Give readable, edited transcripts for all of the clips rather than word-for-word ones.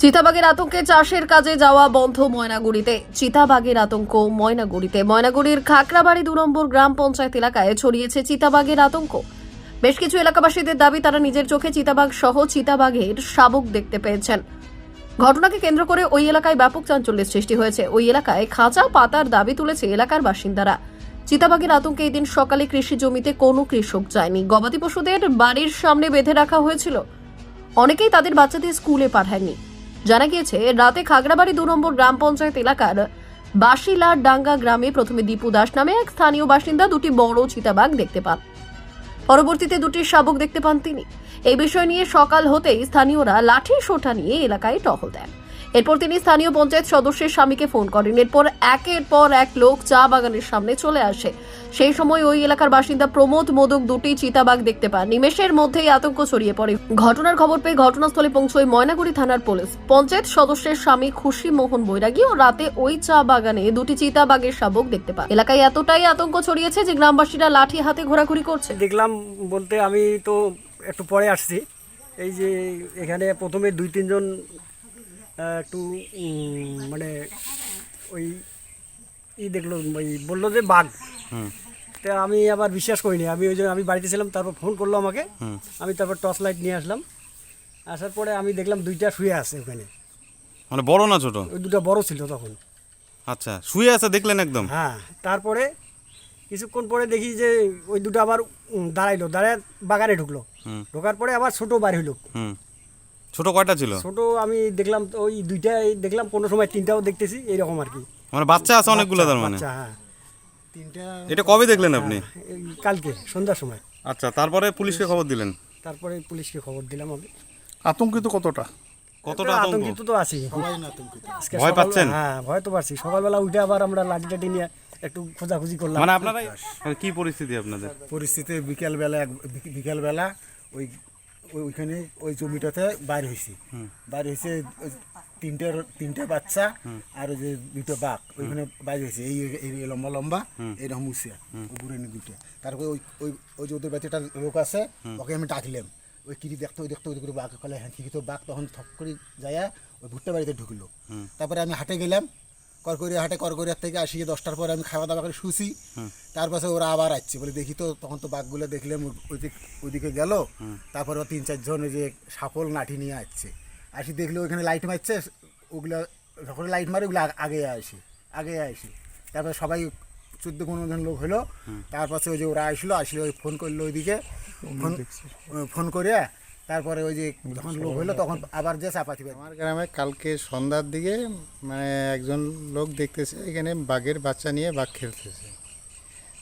চিতাবাঘের আতঙ্কে চাষের কাজে যাওয়া বন্ধ ময়নাগুড়িতে। চিতাবাঘের আতঙ্ক ময়নাগুড়িতে। ময়নাগুড়ির খাকড়াবাড়ি 2 নম্বর গ্রাম পঞ্চায়েত এলাকায় ছড়িয়েছে চিতাবাঘের আতঙ্ক। বেশ কিছু এলাকাবাসীদের দাবি, তারা নিজের চোখে চিতাবাঘ সহ চিতাবাঘের শাবক দেখতে পেয়েছেন। ঘটনাকে কেন্দ্র করে ওই এলাকায় ব্যাপক চাঞ্চল্যের সৃষ্টি হয়েছে। ওই এলাকায় খাঁচা পাতার দাবি তুলেছে এলাকার বাসিন্দারা। চিতাবাঘের আতঙ্কে এদিন সকালে কৃষি জমিতে কোনো কৃষক যায়নি। গবাদি পশুদের বাড়ির সামনে বেঁধে রাখা হয়েছিল। অনেকেই তাদের বাচ্চাদের স্কুলে পাঠায়নি। জানা গিয়েছে, রাতে খাগড়াবাড়ি 2 নম্বর গ্রাম পঞ্চায়েত এলাকার বাসিলার ডাঙ্গা গ্রামে প্রথমে দীপু দাস নামে এক স্থানীয় বাসিন্দা দুটি বড় চিতাবাঘ দেখতে পান। পরবর্তীতে দুটি শাবক দেখতে পান তিনি। এই বিষয় নিয়ে সকাল হতেই স্থানীয়রা লাঠি সোঁটা নিয়ে এলাকায় টহল দেন। এরপর তিনি স্থানীয় পঞ্চায়েত সদস্যের স্বামীকে ফোন করেন। এরপর একের পর এক লোক চা বাগানের সামনে চলে আসে। সেই সময় ওই এলাকার বাসিন্দা প্রমোদ মোদক দুটি চিতাবাঘ দেখতে পান। নিমেষের মধ্যেই আতঙ্ক ছড়িয়ে পড়ে। ঘটনার খবর পেয়ে ঘটনাস্থলে পৌঁছয় ময়নাগুড়ি থানার পুলিশ। পঞ্চায়েত সদস্যের স্বামী খুশি মোহন বৈরাগী ও রাতে ওই চা বাগানে দুটি চিতাবাঘের শাবক দেখতে পান। এলাকায় এতটাই আতঙ্ক ছড়িয়েছে যে গ্রামবাসীরা লাঠি হাতে ঘোরাঘুরি করছে। দেখলাম বলতে আমি তো একটু পরে আসছি। এই যে এখানে প্রথমে 2-3 জন একটু মানে ওই দেখলো, ওই বললো যে বাঘ। তা আমি আবার বিশ্বাস করিনি। আমি ওই যে আমি বাড়িতে ছিলাম, তারপর ফোন করলো আমাকে। আমি তারপর টর্চ লাইট নিয়ে আসলাম। আসার পরে আমি দেখলাম দুইটা শুয়ে আছে ওখানে। মানে বড় না ছোট? ওই দুটো বড় ছিল তখন। আচ্ছা, শুয়ে আছে দেখলেন একদম? হ্যাঁ, তারপরে কিছুক্ষণ পরে দেখি যে ওই দুটো আবার দাঁড়ায় বাগানে ঢুকলো। ঢোকার পরে আবার ছোট বার হইলো। ছোট কয়টা ছিল? ছোট আমি দেখলাম ওই দুইটাই দেখলাম, কোনো সময় 3টাও দেখতেছি, এইরকম আর কি। মানে বাচ্চা আছে অনেকগুলো তার মানে? বাচ্চা, হ্যাঁ। 3টা। এটা কবে দেখলেন আপনি? কালকে সন্ধ্যার সময়। আচ্ছা, তারপরে পুলিশকে খবর দিলেন? তারপরে পুলিশকে খবর দিলাম আমি। আতঙ্কিত কতটা? কতটা আতঙ্কিত তো আছি। আজকে ভয় পাচ্ছেন? হ্যাঁ, ভয় তো পাচ্ছি। সকালবেলা উঠে আবার আমরা লাঠি টাঠি নিয়ে একটু খোঁজাখুঁজি করলাম। মানে আপনারা কি পরিস্থিতি আপনাদের? পরিস্থিতি বিকেলবেলা ওইখানে ওই জমিটাতে বাইর হয়েছি। তিনটে বাচ্চা আর ওই যে দুটো বাঘ ওইখানে বাইর হয়েছে। এই লম্বা লম্বা এইরকম উচিয়া উপরে দুটো। তারপরে ওই যে ওদের বাচ্চাটা লোক আছে, ওকে আমি ডাকলাম। ওই কিরি দেখতো ওই করে বাঘ কলে, হ্যাঁ ঠিকই তো বাঘ। তখন থপ করে যায় ওই ভুট্টা বাড়িতে ঢুকলো। তারপরে আমি হাটে গেলাম, করকরিয়ার থেকে আসি 10টার পরে আমি খাওয়া দাওয়া করে শুছি। তারপরে ওরা আবার আসছে বলে দেখি তো, তখন তো বাঘগুলো দেখলাম ওইদিকে গেল। তারপরে 3-4 জন ওই যে সাপল লাঠি নিয়ে আসি দেখলে ওইখানে লাইট মারছে। ওগুলো যখন লাইট মারে ওগুলো আগে আসে। তারপরে সবাই 14-15 জন লোক হলো। তারপরে ওই যে ওরা আসলো ওই ফোন করলো ওইদিকে, ফোন করে তারপরে ওই যে যখন লোক হলো তখন আবার যে চাপাতি। আমার গ্রামে কালকে সন্ধ্যার দিকে মানে একজন লোক দেখতেছে এখানে বাঘের বাচ্চা নিয়ে বাঘ খেলতেছে।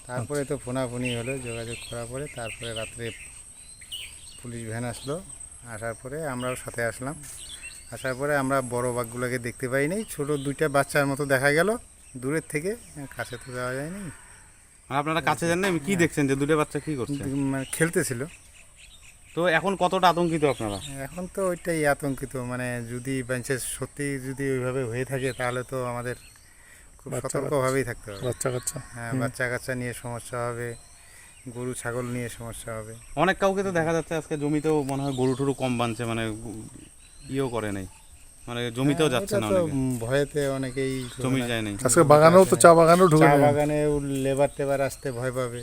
তারপরে তো ফোনাফোনি হলো, যোগাযোগ করার পরে তারপরে রাত্রে পুলিশ ভ্যান আসলো। আসার পরে আমরাও সাথে আসলাম। আসার পরে আমরা বড় বাঘগুলোকে দেখতে পাইনি, ছোট 2টা বাচ্চার মতো দেখা গেল দূরের থেকে, কাছে তো যাওয়া যায়নি। আপনারা কাছে যান না? কি দেখছেন যে দুটো বাচ্চা কি করছে? মানে খেলতেছিল। তো এখন কতটা আতঙ্কিত আপনারা? এখন তো ওইটাই আতঙ্কিত, মানে যদি বেঞ্চের সত্যি যদি ওইভাবে হয়ে থাকে তাহলে তো আমাদের খুব সতর্কভাবেই থাকতে হবে। হ্যাঁ, বাচ্চা কাচ্চা নিয়ে সমস্যা হবে, গরু ছাগল নিয়ে সমস্যা হবে। অনেক কাউকে তো দেখা যাচ্ছে আজকে জমিতেও মনে হয় গরু টরু কম বাঁধছে, মানে ইয়েও করে নাই, মানে জমিতেও যাচ্ছে না। ভয়েতে অনেকেই জমি যায় নাই। আজকে বাগানেও তো চা বাগানেও ঢুকে চা বাগানে লেবার টেবার আসতে ভয় পাবে।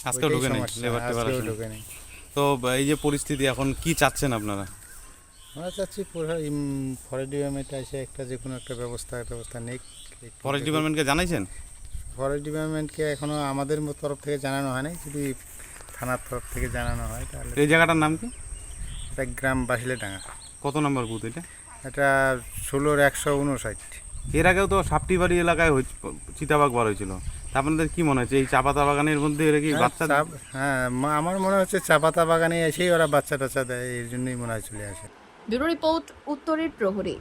আজকেও ঢুকে নেই, লেবার টেবার ঢুকে নেই। তো এই যে পরিস্থিতি, এখন কি চাচ্ছেন আপনারা? আমরা চাচ্ছি ফরেস্ট ডিপার্টমেন্টে এসে একটা যে কোনো একটা ব্যবস্থা নেই। ফরেস্ট ডিপার্টমেন্টকে জানাইছেন? ফরেস্ট ডিপার্টমেন্টকে এখনও আমাদের তরফ থেকে জানানো হয় নাই, যদি থানার তরফ থেকে জানানো হয় তাহলে। এই জায়গাটার নাম কি? এটা গ্রাম বাসিলাডাঙ্গা। কত নম্বর বুথ এটা? এটা 16-159। এর আগেও তো সাপটিবাড়ি এলাকায় চিতাবাঘ বার হয়েছিল। তা আপনাদের কি মনে হচ্ছে এই চা পাতা বাগানের মধ্যে এরা কি বাচ্চা? হ্যাঁ, আমার মনে হচ্ছে চা পাতা বাগানে এসেই ওরা বাচ্চা টাচ্চা দেয়, এর জন্যই মনে হয় চলে আসে। ব্যুরো রিপোর্ট, উত্তরের প্রহরী।